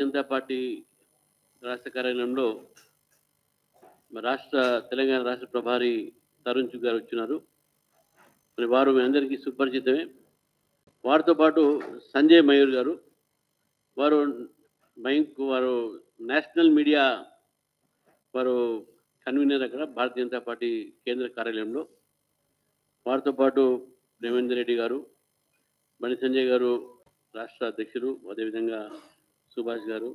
Janata party రాష్ట్ర కార్యాలయంలో తెలంగాణ రాష్ట్ర ప్రభారి తరుణ్ చుగ్ గారు వచ్చినారు. మరి వారు మీ అందరికీ సుపరిచితమే. వారితో పాటు సంజయ్ మయూర్ గారు, వారు నేషనల్ మీడియా వారు కన్వీనర్ అక్కడ భారతీయ జనతా పార్టీ కేంద్ర కార్యాలయంలో. వారితో పాటు రేవేందర్ రెడ్డి గారు, బండి సంజయ్ గారు రాష్ట్ర అధ్యక్షులు, అదేవిధంగా సుభాష్ గారు.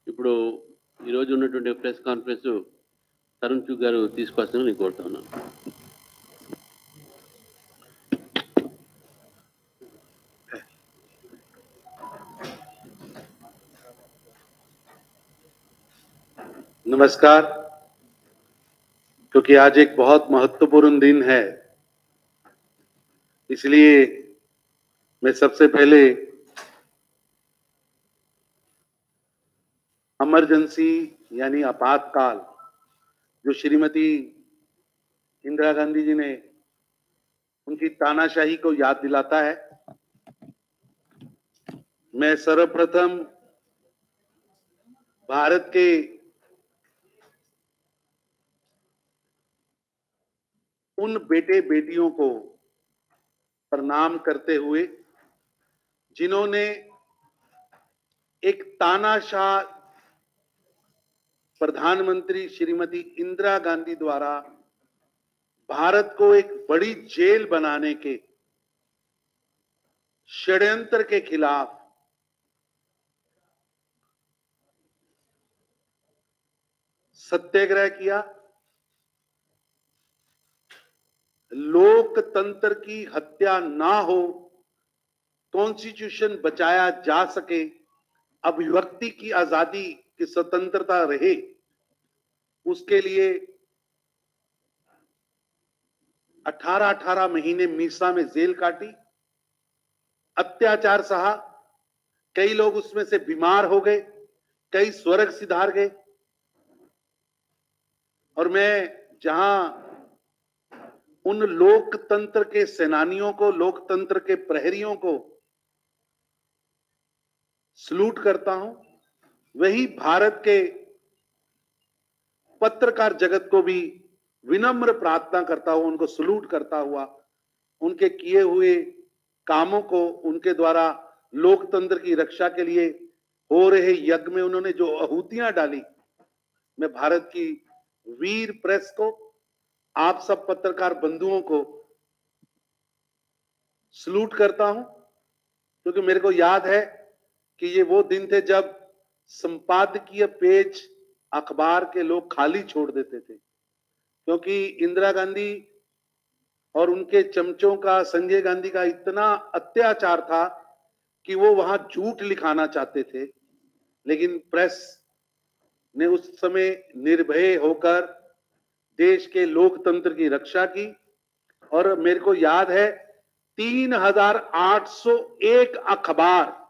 ఇప్పుడు ఈరోజు ఉన్నటువంటి ప్రెస్ కాన్ఫరెన్స్ తరుణ్ చుగ్ గారు తీసుకొస్తానని నేను కోరుతా ఉన్నాను. नमस्कार। क्योंकि आज एक बहुत महत्वपूर्ण दिन है, इसलिए मैं सबसे पहले इमरजेंसी यानी आपातकाल जो श्रीमती इंदिरा गांधी जी ने उनकी तानाशाही को याद दिलाता है। मैं सर्वप्रथम भारत के उन बेटे बेटियों को प्रणाम करते हुए जिन्होंने एक तानाशाह प्रधानमंत्री श्रीमती इंदिरा गांधी द्वारा भारत को एक बड़ी जेल बनाने के षड्यंत्र के खिलाफ सत्याग्रह किया, लोकतंत्र की हत्या ना हो, कॉन्स्टिट्यूशन बचाया जा सके, अभिव्यक्ति की आजादी की स्वतंत्रता रहे, उसके लिए 18-18 महीने मीसा में जेल काटी, अत्याचार सहा। कई लोग उसमें से बीमार हो गए, कई स्वर्ग सिधार गए। और मैं जहां उन लोकतंत्र के सेनानियों को, लोकतंत्र के प्रहरियों को सलूट करता हूं, वही भारत के पत्रकार जगत को भी विनम्र प्रार्थना करता हुआ, उनको सलूट करता हुआ, उनके किए हुए कामों को, उनके द्वारा लोकतंत्र की रक्षा के लिए हो रहे यज्ञ में उन्होंने जो आहुतियां डाली, मैं भारत की वीर प्रेस को, आप सब पत्रकार बंधुओं को सलूट करता हूं। क्योंकि मेरे को याद है कि ये वो दिन थे जब संपादकीय पेज अखबार के लोग खाली छोड़ देते थे, क्योंकि इंदिरा गांधी और उनके चमचों का, संजय गांधी का इतना अत्याचार था कि वो वहां झूठ लिखाना चाहते थे। लेकिन प्रेस ने उस समय निर्भय होकर देश के लोकतंत्र की रक्षा की। और मेरे को याद है 3801 अखबार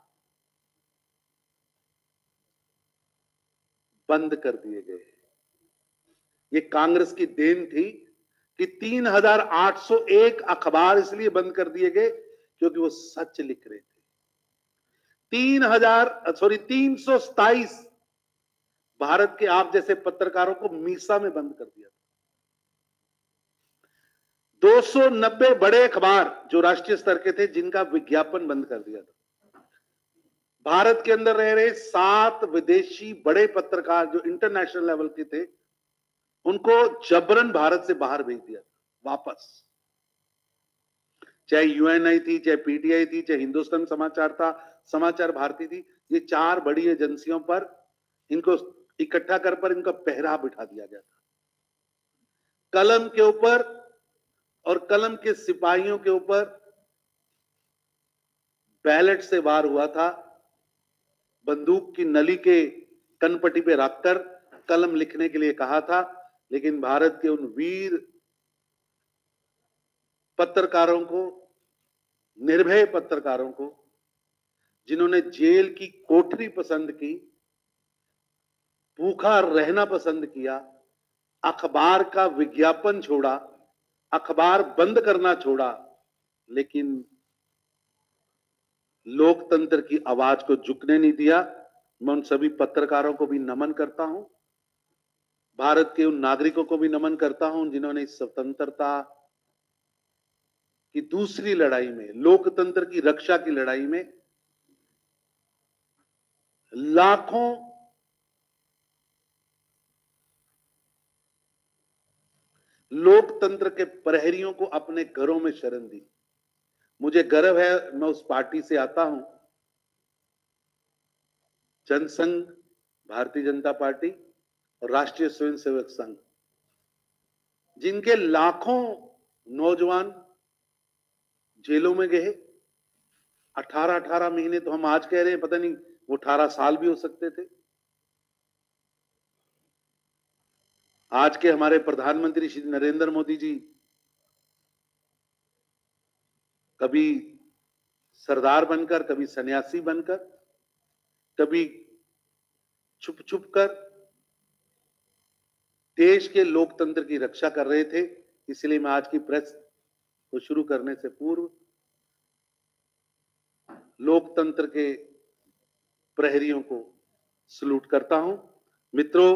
बंद कर दिए गए। ये कांग्रेस की देन थी कि 3801 अखबार इसलिए बंद कर दिए गए क्योंकि वो सच लिख रहे थे। 327 भारत के आप जैसे पत्रकारों को मीसा में बंद कर दिया था। 290 बड़े अखबार जो राष्ट्रीय स्तर के थे, जिनका विज्ञापन बंद कर दिया था। भारत के अंदर रह रहे 7 विदेशी बड़े पत्रकार जो इंटरनेशनल लेवल के थे, उनको जबरन भारत से बाहर भेज दिया था वापस। चाहे यूएनआई थी, चाहे पीटीआई थी, चाहे हिंदुस्तान समाचार था, समाचार भारती थी, ये 4 बड़ी एजेंसियों पर इनको इकट्ठा कर पर इनका पहरा बिठा दिया गया था। कलम के ऊपर और कलम के सिपाहियों के ऊपर बैलेट से वार हुआ था। बंदूक की नली के कनपट्टी पे रखकर कलम लिखने के लिए कहा था। लेकिन भारत के उन वीर पत्रकारों को, निर्भय पत्रकारों को, जिन्होंने जेल की कोठरी पसंद की, भूखा रहना पसंद किया, अखबार का विज्ञापन छोड़ा, अखबार बंद करना छोड़ा, लेकिन लोकतंत्र की आवाज को झुकने नहीं दिया। मैं उन सभी पत्रकारों को भी नमन करता हूं, भारत के उन नागरिकों को भी नमन करता हूं जिन्होंने इस स्वतंत्रता की दूसरी लड़ाई में, लोकतंत्र की रक्षा की लड़ाई में लाखों लोकतंत्र के प्रहरियों को अपने घरों में शरण दी। मुझे गर्व है, मैं उस पार्टी से आता हूं, जनसंघ, भारतीय जनता पार्टी और राष्ट्रीय स्वयंसेवक संघ, जिनके लाखों नौजवान जेलों में गए। 18-18 महीने तो हम आज कह रहे हैं, पता नहीं वो 18 साल भी हो सकते थे। आज के हमारे प्रधानमंत्री श्री नरेंद्र मोदी जी कभी सरदार बनकर, कभी सन्यासी बनकर, कभी छुप छुप कर देश के लोकतंत्र की रक्षा कर रहे थे। इसलिए मैं आज की प्रेस को शुरू करने से पूर्व लोकतंत्र के प्रहरियों को सलूट करता हूं। मित्रों,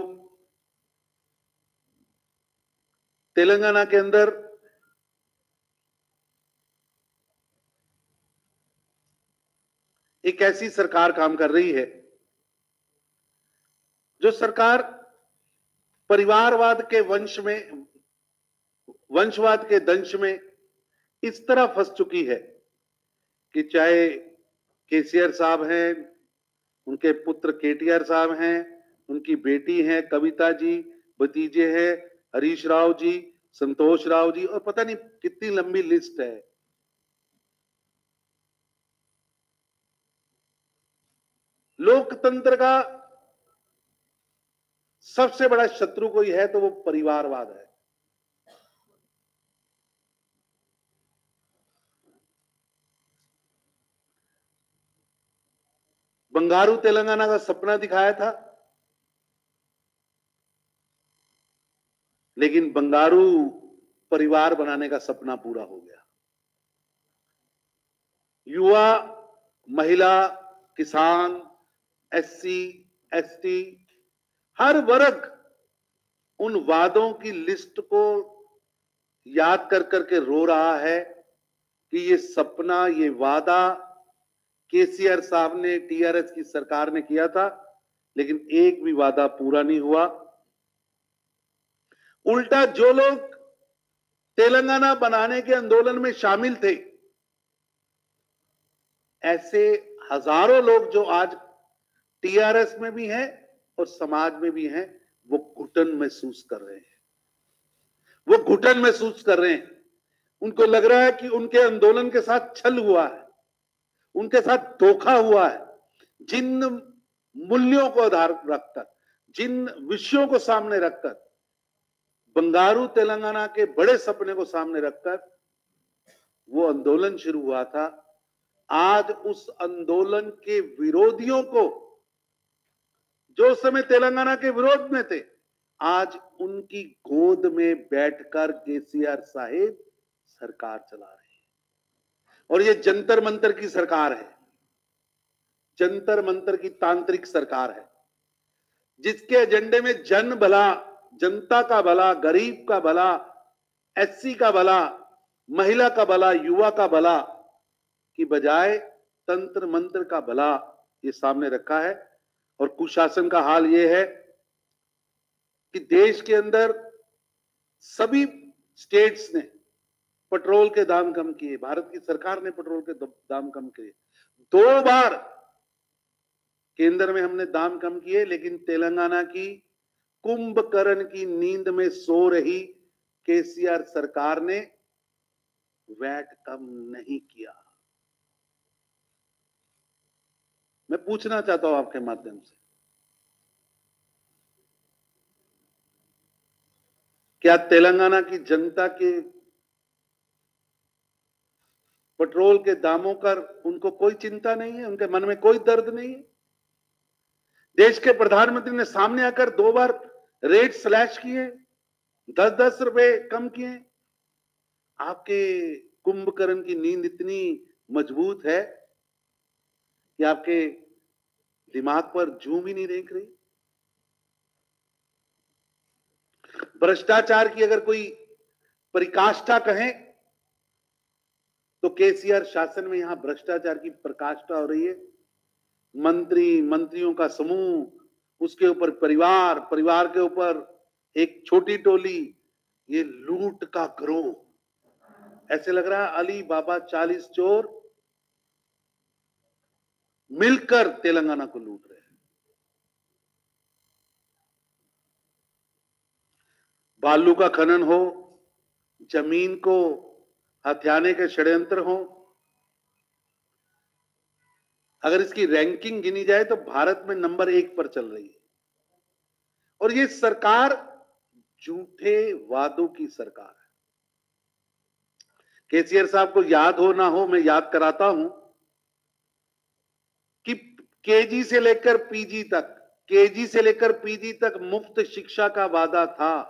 तेलंगाना के अंदर एक ऐसी सरकार काम कर रही है जो सरकार परिवारवाद के वंशवाद के दंश में इस तरह फंस चुकी है कि चाहे केसीआर साहब हैं, उनके पुत्र केटीआर साहब हैं, उनकी बेटी हैं कविता जी, भतीजे हैं हरीश राव जी, संतोष राव जी, और पता नहीं कितनी लंबी लिस्ट है। लोकतंत्र का सबसे बड़ा शत्रु कोई है तो वो परिवारवाद है। बंगारू तेलंगाना का सपना दिखाया था, लेकिन बंगारू परिवार बनाने का सपना पूरा हो गया। युवा, महिला, किसान, एससी, एसटी, हर वर्ग उन वादों की लिस्ट को याद कर करके रो रहा है कि ये सपना, ये वादा केसीआर साहब ने, टीआरएस की सरकार ने किया था, लेकिन एक भी वादा पूरा नहीं हुआ। उल्टा जो लोग तेलंगाना बनाने के आंदोलन में शामिल थे, ऐसे हजारों लोग जो आज टीआरएस में भी हैं और समाज में भी हैं, वो घुटन महसूस कर रहे हैं। वो घुटन महसूस कर रहे हैं। उनको लग रहा है कि उनके आंदोलन के साथ छल हुआ है, उनके साथ धोखा हुआ है। जिन मूल्यों को आधार रखकर, जिन विषयों को सामने रखकर, बंगारू तेलंगाना के बड़े सपने को सामने रखकर वो आंदोलन शुरू हुआ था, आज उस आंदोलन के विरोधियों को, जो उस समय तेलंगाना के विरोध में थे, आज उनकी गोद में बैठकर केसीआर साहिब सरकार चला रहे हैं। और ये जंतर मंतर की सरकार है, जंतर मंतर की तांत्रिक सरकार है, जिसके एजेंडे में जन भला, जनता का भला, गरीब का भला, एससी का भला, महिला का भला, युवा का भला की बजाय तंत्र मंत्र का भला ये सामने रखा है। और कुशासन का हाल ये है कि देश के अंदर सभी स्टेट्स ने पेट्रोल के दाम कम किए, भारत की सरकार ने पेट्रोल के दाम कम किए। 2 बार केंद्र में हमने दाम कम किए, लेकिन तेलंगाना की कुंभकर्ण की नींद में सो रही केसीआर सरकार ने वैट कम नहीं किया। मैं पूछना चाहता हूं आपके माध्यम से, क्या तेलंगाना की जनता के पेट्रोल के दामों पर उनको कोई चिंता नहीं है? उनके मन में कोई दर्द नहीं है? देश के प्रधानमंत्री ने सामने आकर 2 बार रेट स्लैश किए, 10-10 रुपए कम किए। आपके कुंभकर्ण की नींद इतनी मजबूत है कि आपके दिमाग पर जूं भी नहीं रेंक रही। भ्रष्टाचार की अगर कोई परिकाष्ठा कहें तो केसीआर शासन में यहां भ्रष्टाचार की प्रकाष्ठा हो रही है। मंत्रियों का समूह, उसके ऊपर परिवार, परिवार के ऊपर एक छोटी टोली, ये लूट का गिरोह। ऐसे लग रहा है अली बाबा 40 चोर मिलकर तेलंगाना को लूट रहे हैं। बालू का खनन हो, जमीन को हथियाने के षड्यंत्र हो, अगर इसकी रैंकिंग गिनी जाए तो भारत में नंबर 1 पर चल रही है। और ये सरकार झूठे वादों की सरकार है। केसीआर साहब को याद हो ना हो, मैं याद कराता हूं कि केजी से लेकर पीजी तक मुफ्त शिक्षा का वादा था।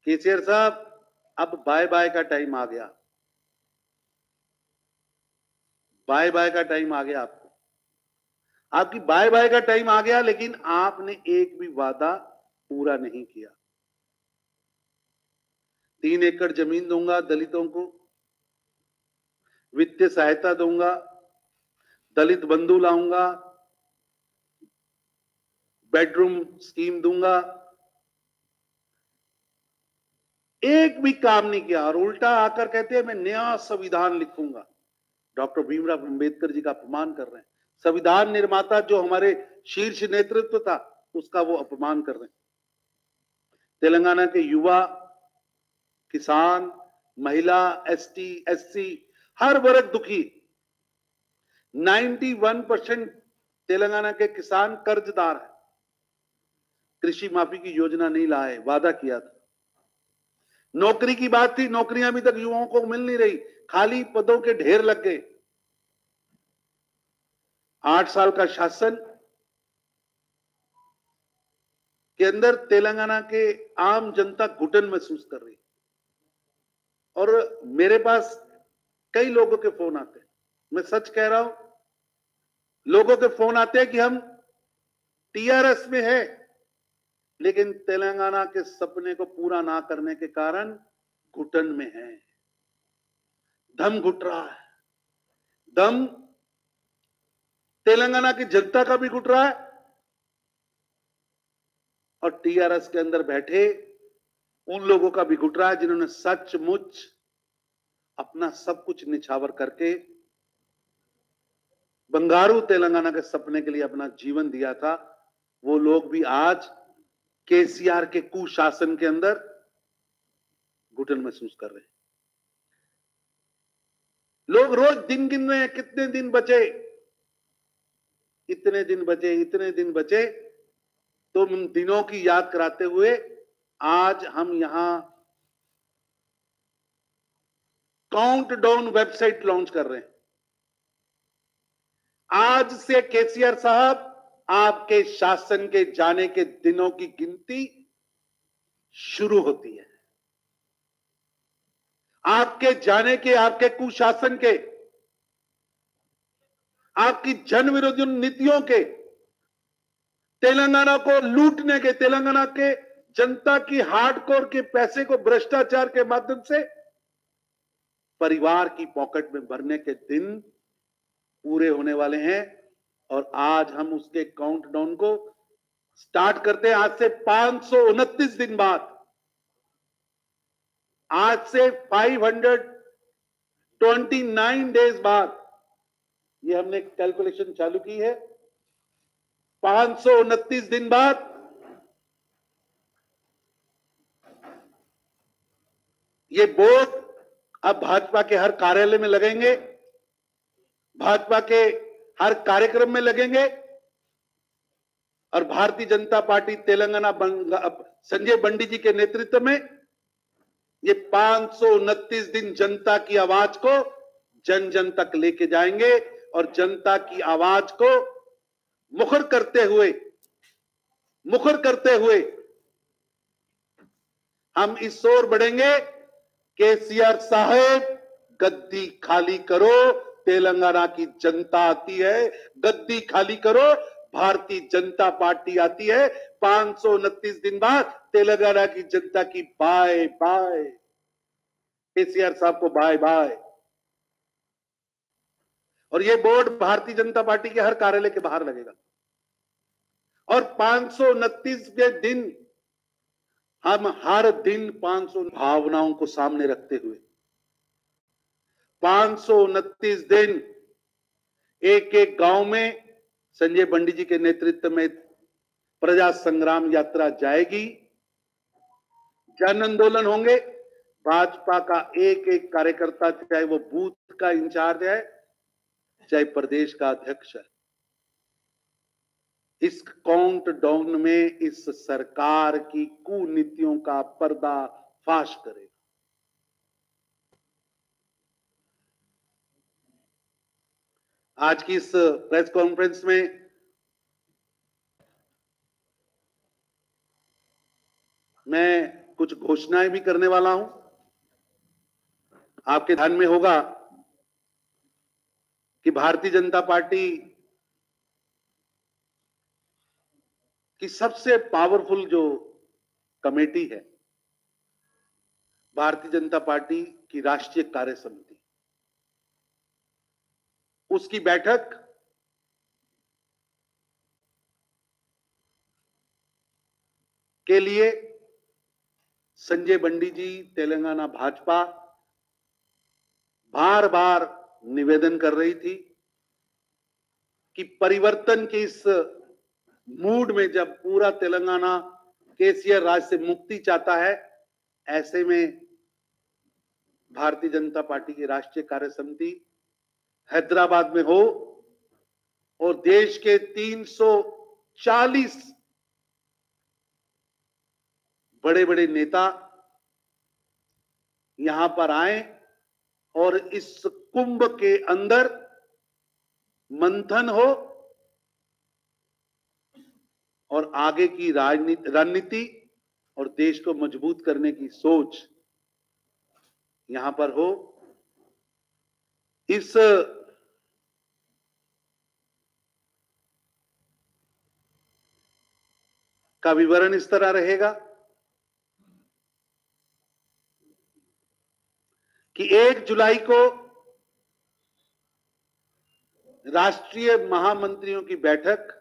केसीआर साहब, अब बाय बाय का टाइम आ गया। बाय बाय का टाइम आ गया आपको। आपकी बाय बाय का टाइम आ गया, लेकिन आपने एक भी वादा पूरा नहीं किया। 3 एकड़ जमीन दूंगा दलितों को, वित्तीय सहायता दूंगा, दलित बंधु लाऊंगा, बेडरूम स्कीम दूंगा, एक भी काम नहीं किया। और उल्टा आकर कहते हैं मैं नया संविधान लिखूंगा। डॉक्टर भीमराव अंबेडकर जी का अपमान कर रहे हैं। संविधान निर्माता जो हमारे शीर्ष नेतृत्व था, उसका वो अपमान कर रहे हैं। तेलंगाना के युवा, किसान, महिला, एसटी, एससी, हर वर्ग दुखी। 91% तेलंगाना के किसान कर्जदार हैं। कृषि माफी की योजना नहीं लाए, वादा किया था। नौकरी की बात थी, नौकरियां अभी तक युवाओं को मिल नहीं रही, खाली पदों के ढेर लग गए। 8 साल का शासन के अंदर तेलंगाना के आम जनता घुटन महसूस कर रही। और मेरे पास कई लोगों के फोन आते हैं, मैं सच कह रहा हूं, लोगों के फोन आते हैं कि हम टीआरएस में है, लेकिन तेलंगाना के सपने को पूरा ना करने के कारण घुटन में है। दम घुट रहा है। दम तेलंगाना की जनता का भी घुट रहा है और टीआरएस के अंदर बैठे उन लोगों का भी घुट रहा है जिन्होंने सचमुच अपना सब कुछ निछावर करके बंगारू तेलंगाना के सपने के लिए अपना जीवन दिया था। वो लोग भी आज केसीआर के कुशासन के अंदर घुटन महसूस कर रहे हैं। लोग रोज दिन गिन रहे हैं, कितने दिन बचे, इतने दिन बचे, इतने दिन बचे। तो उन दिनों की याद कराते हुए आज हम यहां काउंटडाउन वेबसाइट लॉन्च कर रहे हैं। आज से केसीआर साहब, आपके शासन के जाने के दिनों की गिनती शुरू होती है। आपके जाने के, आपके कुशासन के, आपकी जन विरोधी नीतियों के, तेलंगाना को लूटने के, तेलंगाना के जनता की हार्डकोर के पैसे को भ्रष्टाचार के माध्यम से परिवार की पॉकेट में भरने के दिन पूरे होने वाले हैं। और आज हम उसके काउंटडाउन को स्टार्ट करते हैं। आज से 529 दिन बाद, आज से 529 डेज बाद ये हमने कैलकुलेशन चालू की है। 529 दिन बाद ये बोर्ड अब भाजपा के हर कार्यालय में लगेंगे, भाजपा के हर कार्यक्रम में लगेंगे। और भारतीय जनता पार्टी तेलंगाना संजय बंडी जी के नेतृत्व में ये 529 दिन जनता की आवाज को जन जन तक लेके जाएंगे और जनता की आवाज को मुखर करते हुए हम इस ओर बढ़ेंगे। केसीआर साहब, गद्दी खाली करो, तेलंगाना की जनता आती है। गद्दी खाली करो, भारतीय जनता पार्टी आती है। 529 दिन बाद तेलंगाना की जनता की बाय बाय, केसीआर साहब को बाय बाय। और ये बोर्ड भारतीय जनता पार्टी के हर कार्यालय के बाहर लगेगा। और 529वें दिन हम हर दिन 500 भावनाओं को सामने रखते हुए 529 दिन एक एक गांव में संजय बंडी जी के नेतृत्व में प्रजा संग्राम यात्रा जाएगी, जन आंदोलन होंगे। भाजपा का एक एक कार्यकर्ता, चाहे वो बूथ का इंचार्ज है, चाहे प्रदेश का अध्यक्ष है, इस काउंट डाउन में इस सरकार की कुनीतियों का पर्दाफाश करेगा। आज की इस प्रेस कॉन्फ्रेंस में मैं कुछ घोषणाएं भी करने वाला हूं। आपके ध्यान में होगा कि भारतीय जनता पार्टी की सबसे पावरफुल जो कमेटी है, भारतीय जनता पार्टी की राष्ट्रीय कार्य समिति, उसकी बैठक के लिए संजय बंडी जी, तेलंगाना भाजपा बार बार निवेदन कर रही थी कि परिवर्तन के इस मूड में जब पूरा तेलंगाना केसीआर राज से मुक्ति चाहता है, ऐसे में भारतीय जनता पार्टी की राष्ट्रीय कार्य समिति हैदराबाद में हो और देश के 340 बड़े बड़े नेता यहां पर आए और इस कुंभ के अंदर मंथन हो और आगे की रणनीति और देश को मजबूत करने की सोच यहां पर हो। इस का विवरण इस तरह रहेगा कि 1 जुलाई को राष्ट्रीय महामंत्रियों की बैठक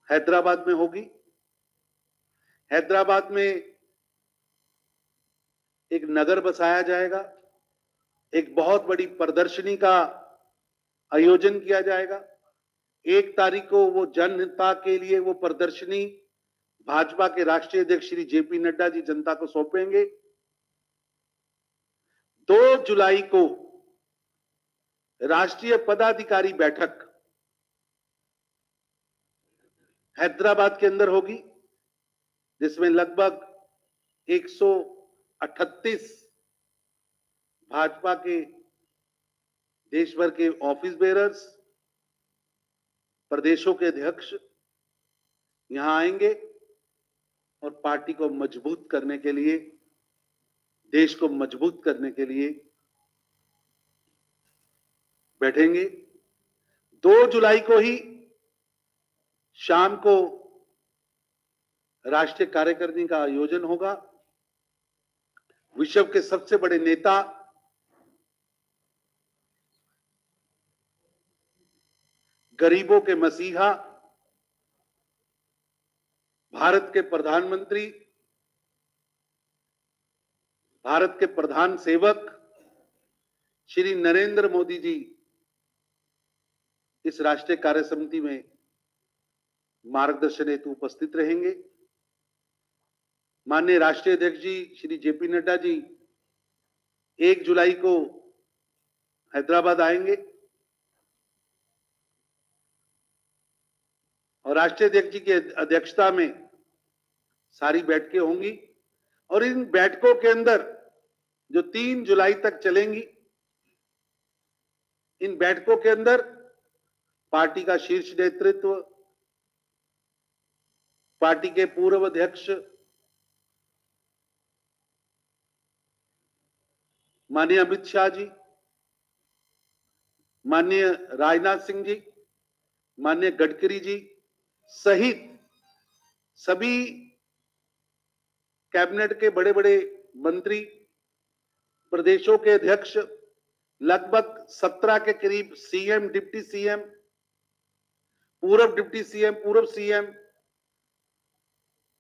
हैदराबाद में होगी। हैदराबाद में एक नगर बसाया जाएगा, एक बहुत बड़ी प्रदर्शनी का आयोजन किया जाएगा। 1 तारीख को वो जनता के लिए वो प्रदर्शनी भाजपा के राष्ट्रीय अध्यक्ष श्री जेपी नड्डा जी जनता को सौंपेंगे। 2 जुलाई को राष्ट्रीय पदाधिकारी बैठक हैदराबाद के अंदर होगी, जिसमें लगभग 138 भाजपा के देश भर के ऑफिस बेरर्स, प्रदेशों के अध्यक्ष यहां आएंगे और पार्टी को मजबूत करने के लिए, देश को मजबूत करने के लिए बैठेंगे। 2 जुलाई को ही शाम को राष्ट्रीय कार्यकारिणी का आयोजन होगा। विश्व के सबसे बड़े नेता गरीबों के मसीहा, भारत के प्रधानमंत्री, भारत के प्रधान सेवक श्री नरेंद्र मोदी जी इस राष्ट्रीय कार्य समिति में मार्गदर्शन हेतु उपस्थित रहेंगे। माननीय राष्ट्रीय अध्यक्ष जी श्री जेपी नड्डा जी 1 जुलाई को हैदराबाद आएंगे और राष्ट्रीय अध्यक्ष जी की अध्यक्षता में सारी बैठकें होंगी और इन बैठकों के अंदर जो 3 जुलाई तक चलेंगी, इन बैठकों के अंदर पार्टी का शीर्ष नेतृत्व, पार्टी के पूर्व अध्यक्ष माननीय अमित शाह जी, माननीय राजनाथ सिंह जी, माननीय गडकरी जी सहित सभी कैबिनेट के बड़े बड़े मंत्री, प्रदेशों के अध्यक्ष, लगभग 17 के करीब सीएम, डिप्टी सीएम, पूर्व डिप्टी सीएम, पूर्व सीएम,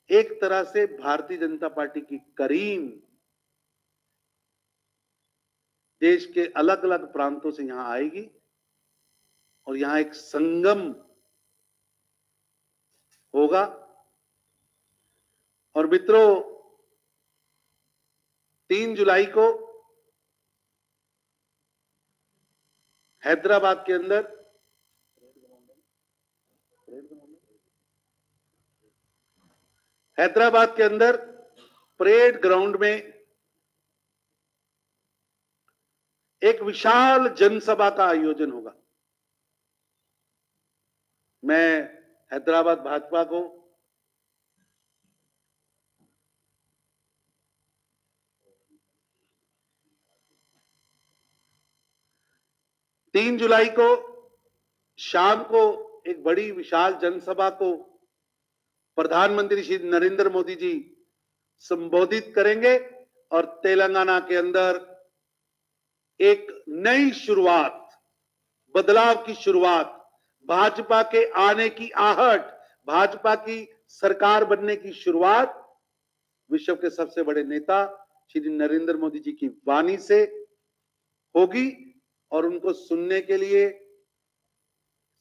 एक तरह से भारतीय जनता पार्टी की करीम देश के अलग अलग प्रांतों से यहां आएगी और यहां एक संगम होगा। और मित्रों, 3 जुलाई को हैदराबाद के अंदर परेड ग्राउंड में एक विशाल जनसभा का आयोजन होगा। मैं हैदराबाद भाजपा को तीन जुलाई को शाम को एक बड़ी विशाल जनसभा को प्रधानमंत्री श्री नरेंद्र मोदी जी संबोधित करेंगे और तेलंगाना के अंदर एक नई शुरुआत, बदलाव की शुरुआत, भाजपा के आने की आहट, भाजपा की सरकार बनने की शुरुआत विश्व के सबसे बड़े नेता श्री नरेंद्र मोदी जी की वाणी से होगी। और उनको सुनने के लिए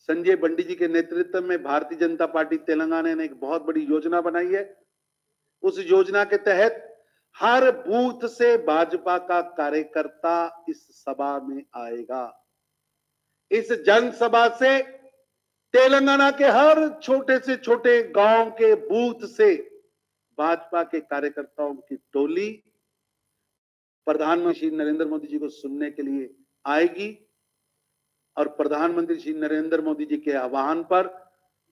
संजय बंडी जी के नेतृत्व में भारतीय जनता पार्टी तेलंगाना ने एक बहुत बड़ी योजना बनाई है। उस योजना के तहत हर बूथ से भाजपा का कार्यकर्ता इस सभा में आएगा। इस जनसभा से तेलंगाना के हर छोटे से छोटे गांव के बूथ से भाजपा के कार्यकर्ताओं की टोली प्रधानमंत्री नरेंद्र मोदी जी को सुनने के लिए आएगी और प्रधानमंत्री श्री नरेंद्र मोदी जी के आह्वान पर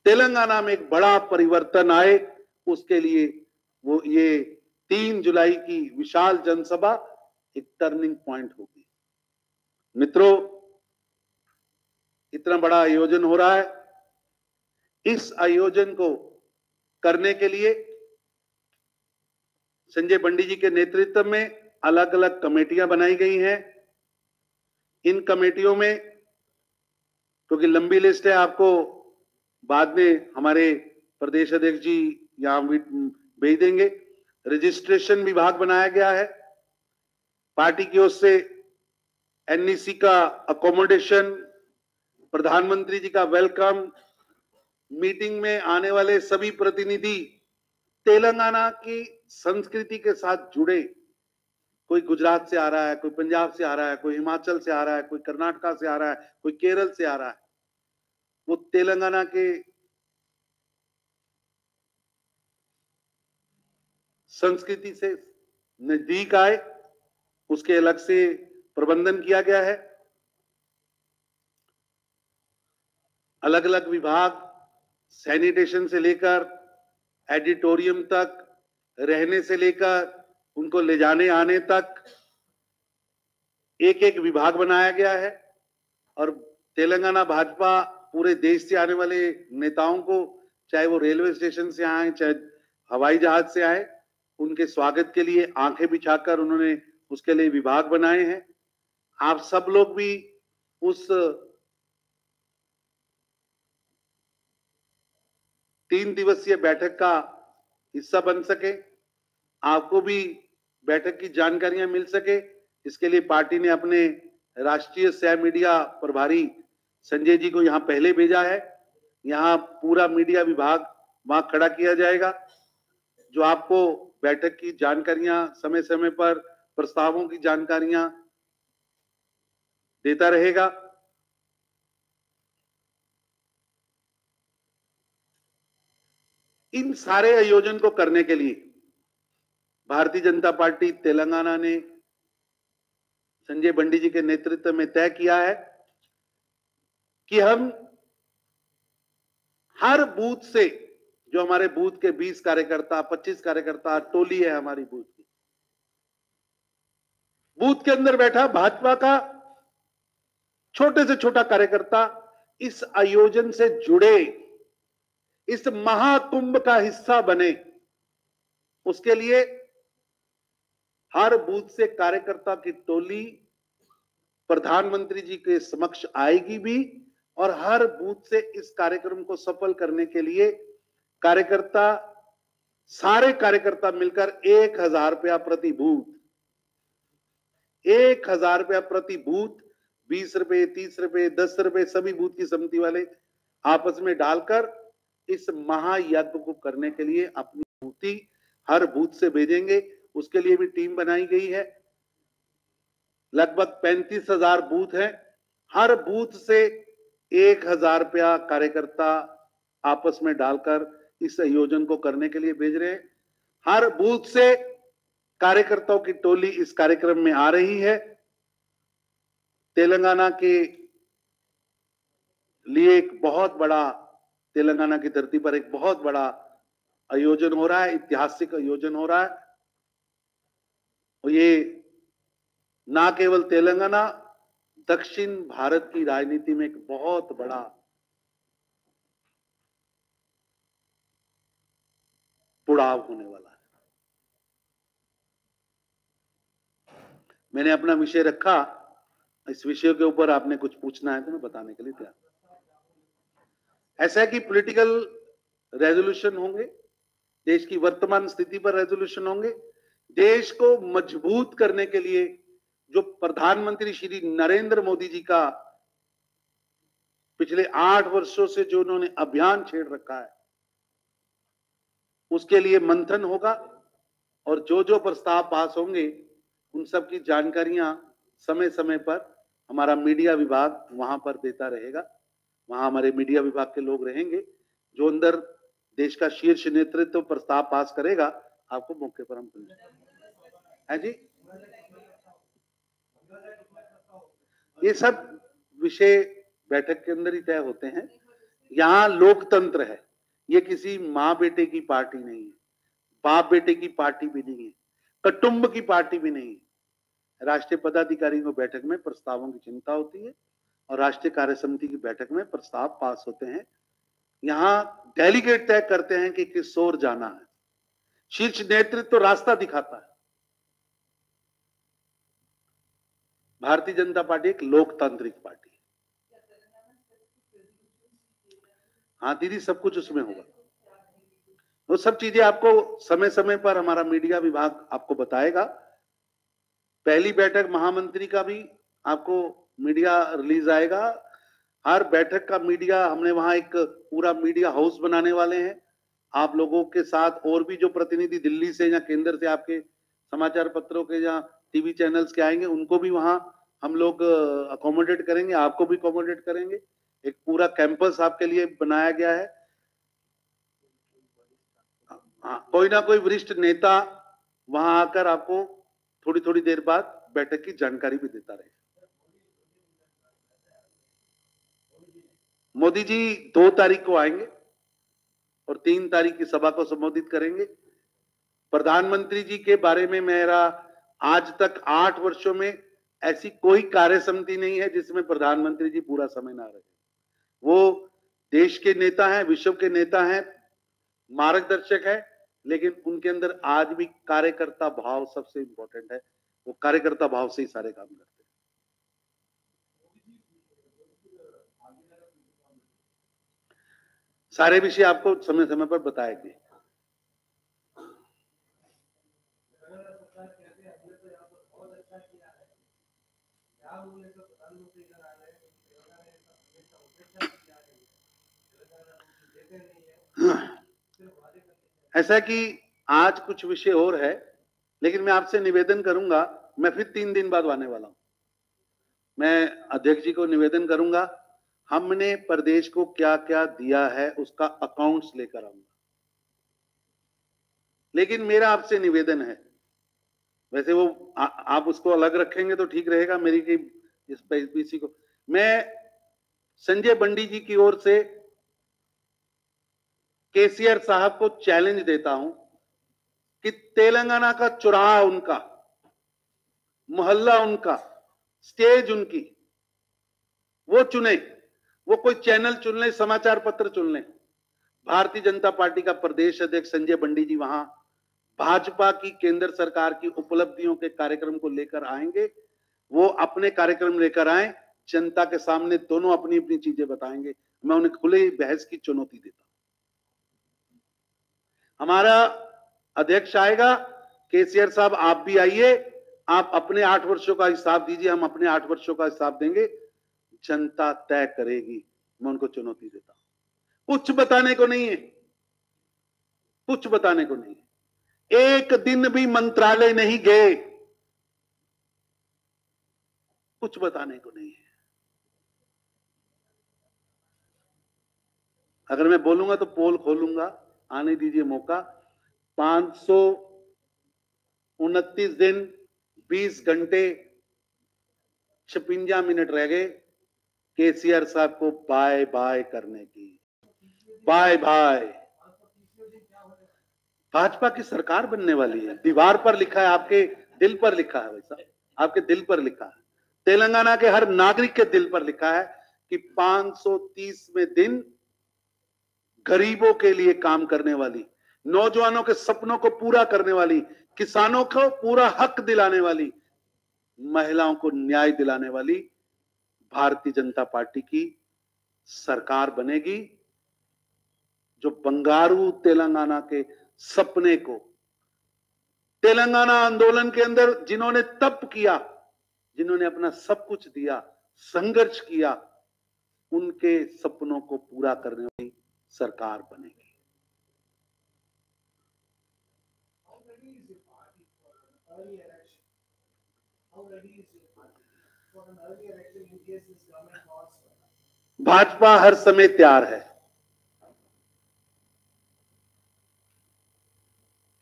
तेलंगाना में एक बड़ा परिवर्तन आए, उसके लिए वो ये 3 जुलाई की विशाल जनसभा एक टर्निंग पॉइंट होगी। मित्रों, इतना बड़ा आयोजन हो रहा है। इस आयोजन को करने के लिए संजय बंडी जी के नेतृत्व में अलग अलग कमेटियां बनाई गई हैं। इन कमेटियों में, क्योंकि लंबी लिस्ट है, आपको बाद में हमारे प्रदेश अध्यक्ष जी यहां भेज देंगे। रजिस्ट्रेशन विभाग बनाया गया है। पार्टी की ओर से एनईसी का अकोमोडेशन, प्रधानमंत्री जी का वेलकम, मीटिंग में आने वाले सभी प्रतिनिधि तेलंगाना की संस्कृति के साथ जुड़े, कोई गुजरात से आ रहा है, कोई पंजाब से आ रहा है, कोई हिमाचल से आ रहा है, कोई कर्नाटका से आ रहा है, कोई केरल से आ रहा है, वो तेलंगाना के संस्कृति से नजदीक आए, उसके अलग से प्रबंधन किया गया है। अलग अलग विभाग, सैनिटेशन से लेकर एडिटोरियम तक, रहने से लेकर उनको ले जाने आने तक एक एक विभाग बनाया गया है। और तेलंगाना भाजपा पूरे देश से आने वाले नेताओं को, चाहे वो रेलवे स्टेशन से आए, चाहे हवाई जहाज से आए, उनके स्वागत के लिए आंखें बिछाकर उन्होंने उसके लिए विभाग बनाए हैं। आप सब लोग भी उस 3 दिवसीय बैठक का हिस्सा बन सके, आपको भी बैठक की जानकारियां मिल सके, इसके लिए पार्टी ने अपने राष्ट्रीय सह मीडिया प्रभारी संजय जी को यहां पहले भेजा है। यहां पूरा मीडिया विभाग वहां खड़ा किया जाएगा, जो आपको बैठक की जानकारियां समय समय पर, प्रस्तावों की जानकारियां देता रहेगा। इन सारे आयोजन को करने के लिए भारतीय जनता पार्टी तेलंगाना ने संजय बंडी जी के नेतृत्व में तय किया है कि हम हर बूथ से, जो हमारे बूथ के 20 कार्यकर्ता, 25 कार्यकर्ता टोली है हमारी बूथ की, बूथ के अंदर बैठा भाजपा का छोटे से छोटा कार्यकर्ता इस आयोजन से जुड़े, इस महाकुंभ का हिस्सा बने, उसके लिए हर बूथ से कार्यकर्ता की टोली प्रधानमंत्री जी के समक्ष आएगी भी, और हर बूथ से इस कार्यक्रम को सफल करने के लिए सारे कार्यकर्ता मिलकर 1,000 रुपया प्रति बूथ, 1,000 रुपया प्रति बूथ, 20 रुपए, 30 रुपए, 10 रुपए सभी बूथ की समिति वाले आपस में डालकर इस महायज्ञ को करने के लिए अपनी मूर्ति हर बूथ से भेजेंगे। उसके लिए भी टीम बनाई गई है। लगभग 35,000 बूथ हैं। हर बूथ से 1,000 रुपया कार्यकर्ता आपस में डालकर इस आयोजन को करने के लिए भेज रहे हैं। हर बूथ से कार्यकर्ताओं की टोली इस कार्यक्रम में आ रही है। तेलंगाना के लिए एक बहुत बड़ा, तेलंगाना की धरती पर एक बहुत बड़ा आयोजन हो रहा है, ऐतिहासिक आयोजन हो रहा है। और ये ना केवल तेलंगाना, दक्षिण भारत की राजनीति में एक बहुत बड़ा पुड़ाव होने वाला है। मैंने अपना विषय रखा, इस विषय के ऊपर आपने कुछ पूछना है तो मैं बताने के लिए तैयार। ऐसा है कि पॉलिटिकल रेजोल्यूशन होंगे, देश की वर्तमान स्थिति पर रेजोल्यूशन होंगे, देश को मजबूत करने के लिए जो प्रधानमंत्री श्री नरेंद्र मोदी जी का पिछले 8 वर्षों से जो उन्होंने अभियान छेड़ रखा है, उसके लिए मंथन होगा। और जो जो प्रस्ताव पास होंगे उन सब की जानकारियां समय समय पर हमारा मीडिया विभाग वहां पर देता रहेगा। वहां हमारे मीडिया विभाग के लोग रहेंगे, जो अंदर देश का शीर्ष नेतृत्व प्रस्ताव पास करेगा, आपको मौके पर हम है जी। ये सब विषय बैठक के अंदर ही तय होते हैं। यहाँ लोकतंत्र है, ये किसी माँ बेटे की पार्टी नहीं है, बाप बेटे की पार्टी भी नहीं है, कुटुंब की पार्टी भी नहीं है। राष्ट्रीय पदाधिकारी को बैठक में प्रस्तावों की चिंता होती है और राष्ट्रीय कार्य समिति की बैठक में प्रस्ताव पास होते हैं। यहाँ डेलीगेट तय करते हैं कि किस ओर जाना है, शीर्ष नेतृत्व तो रास्ता दिखाता है। भारतीय जनता पार्टी एक लोकतांत्रिक पार्टी है। हाँ दीदी, सब कुछ उसमें होगा। वो सब चीजें आपको समय समय पर हमारा मीडिया विभाग आपको बताएगा। पहली बैठक महामंत्री का भी आपको मीडिया रिलीज आएगा। हर बैठक का मीडिया, हमने वहां एक पूरा मीडिया हाउस बनाने वाले हैं। आप लोगों के साथ और भी जो प्रतिनिधि दिल्ली से या केंद्र से आपके समाचार पत्रों के या टीवी चैनल्स के आएंगे, उनको भी वहां हम लोग अकोमोडेट करेंगे, आपको भी अकोमोडेट करेंगे। एक पूरा कैंपस आपके लिए बनाया गया है। हाँ, कोई ना कोई वरिष्ठ नेता वहां आकर आपको थोड़ी थोड़ी देर बाद बैठक की जानकारी भी देता रहे। मोदी जी 2 तारीख को आएंगे और 3 तारीख की सभा को संबोधित करेंगे। प्रधानमंत्री जी के बारे में मेरा आज तक 8 वर्षों में ऐसी कोई कार्य समिति नहीं है जिसमें प्रधानमंत्री जी पूरा समय ना रहे। वो देश के नेता हैं, विश्व के नेता हैं, मार्गदर्शक है, लेकिन उनके अंदर आज भी कार्यकर्ता भाव सबसे इंपॉर्टेंट है। वो कार्यकर्ता भाव से ही सारे काम करते हैं। सारे विषय आपको समय समय पर बताएंगे। ऐसा कि आज कुछ विषय और है, लेकिन मैं आपसे निवेदन करूंगा, मैं फिर 3 दिन बाद आने वाला हूं। मैं अध्यक्ष जी को निवेदन करूंगा, हमने प्रदेश को क्या क्या दिया है उसका अकाउंट्स लेकर आऊंगा। लेकिन मेरा आपसे निवेदन है, वैसे वो आप उसको अलग रखेंगे तो ठीक रहेगा, मेरी की इस पीसी को मैं संजय बंडी जी की ओर से केसीआर साहब को चैलेंज देता हूं कि तेलंगाना का चुनाव उनका मोहल्ला उनका, स्टेज उनकी, वो चुने, वो कोई चैनल चुन ले, समाचार पत्र चुन ले। भारतीय जनता पार्टी का प्रदेश अध्यक्ष संजय बंडी जी वहां भाजपा की केंद्र सरकार की उपलब्धियों के कार्यक्रम को लेकर आएंगे। वो अपने कार्यक्रम लेकर आए, जनता के सामने दोनों अपनी अपनी चीजें बताएंगे। मैं उन्हें खुले बहस की चुनौती देता हूं। हमारा अध्यक्ष आएगा, केसीआर साहब आप भी आइए, आप अपने 8 वर्षों का हिसाब दीजिए, हम अपने 8 वर्षों का हिसाब देंगे, जनता तय करेगी। मैं उनको चुनौती देता हूं। कुछ बताने को नहीं है, कुछ बताने को नहीं है। एक दिन भी मंत्रालय नहीं गए, कुछ बताने को नहीं है। अगर मैं बोलूंगा तो पोल खोलूंगा, आने दीजिए मौका। 529 दिन 20 घंटे 56 मिनट रह गए केसीआर साहब को बाय बाय करने की। Bye bye. भाजपा की सरकार बनने वाली है, दीवार पर लिखा है, आपके दिल पर लिखा है। वैसा आपके दिल पर लिखा है, तेलंगाना के हर नागरिक के दिल पर लिखा है कि 530वें दिन गरीबों के लिए काम करने वाली, नौजवानों के सपनों को पूरा करने वाली, किसानों को पूरा हक दिलाने वाली, महिलाओं को न्याय दिलाने वाली भारतीय जनता पार्टी की सरकार बनेगी, जो बंगारू तेलंगाना के सपने को, तेलंगाना आंदोलन के अंदर जिन्होंने तप किया, जिन्होंने अपना सब कुछ दिया, संघर्ष किया, उनके सपनों को पूरा करने वाली सरकार बनेगी। भाजपा हर समय तैयार है।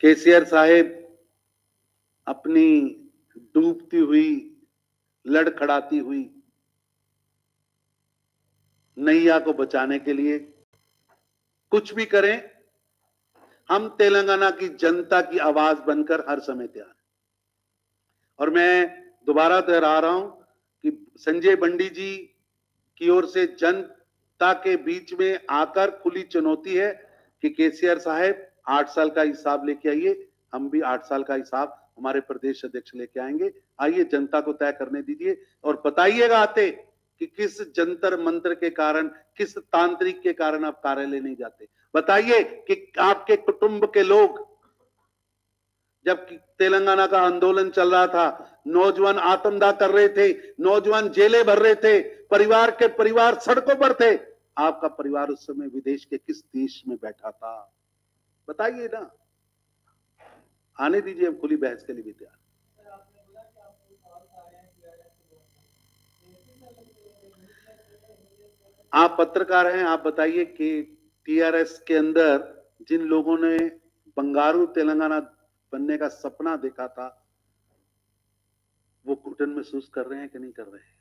केसीआर साहेब अपनी डूबती हुई, लड़खड़ाती हुई नैया को बचाने के लिए कुछ भी करें, हम तेलंगाना की जनता की आवाज बनकर हर समय तैयार हैं। और मैं दोबारा दोहरा रहा हूं कि संजय बंडी जी की ओर से जनता के बीच में आकर खुली चुनौती है कि केसीआर साहेब 8 साल का हिसाब लेके आइए, हम भी 8 साल का हिसाब हमारे प्रदेश अध्यक्ष लेके आएंगे। आइए, जनता को तय करने दीजिए और बताइएगा आते कि किस जंतर मंत्र के कारण, किस तांत्रिक के कारण आप कार्यालय नहीं जाते। बताइए कि आपके कुटुंब के लोग, जब तेलंगाना का आंदोलन चल रहा था, नौजवान आत्मदाह कर रहे थे, नौजवान जेलें भर रहे थे, परिवार के परिवार सड़कों पर थे, आपका परिवार उस समय विदेश के किस देश में बैठा था? बताइए ना, आने दीजिए, हम खुली बहस के लिए भी तैयार। आप पत्रकार हैं, आप बताइए कि टीआरएस के अंदर जिन लोगों ने बंगारू तेलंगाना बनने का सपना देखा था, वो घुटन महसूस कर रहे हैं कि नहीं कर रहे हैं?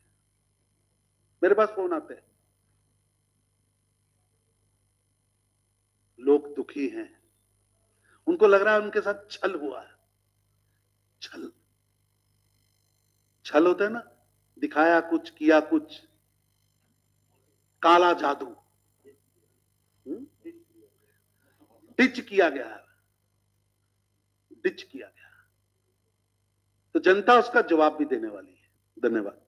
मेरे पास फोन आते हैं, लोग दुखी हैं, उनको लग रहा है उनके साथ छल हुआ है। छल छल होता है ना, दिखाया कुछ, किया कुछ, काला जादू, डिच किया गया है, डिच किया गया। तो जनता उसका जवाब भी देने वाली है। धन्यवाद।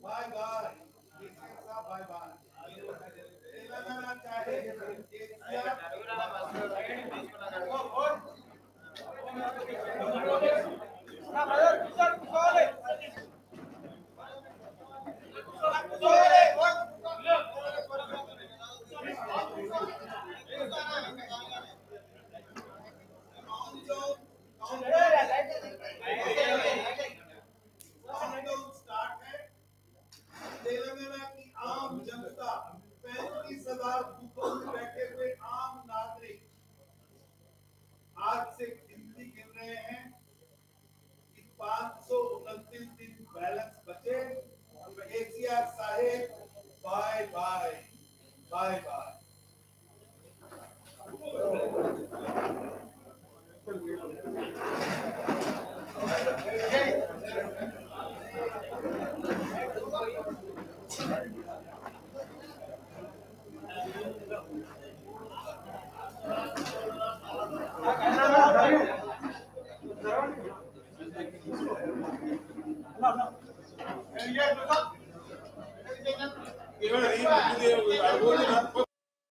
Bye bye bye bye Telangana चाहे तेलंगाना की आम जनता 35,000 बूथों में बैठे हुए आम नागरिक आज से गिनती गिन रहे हैं कि 529 दिन बैलेंस बचे। केसीआर साहेब बाय बाय बाय बाय।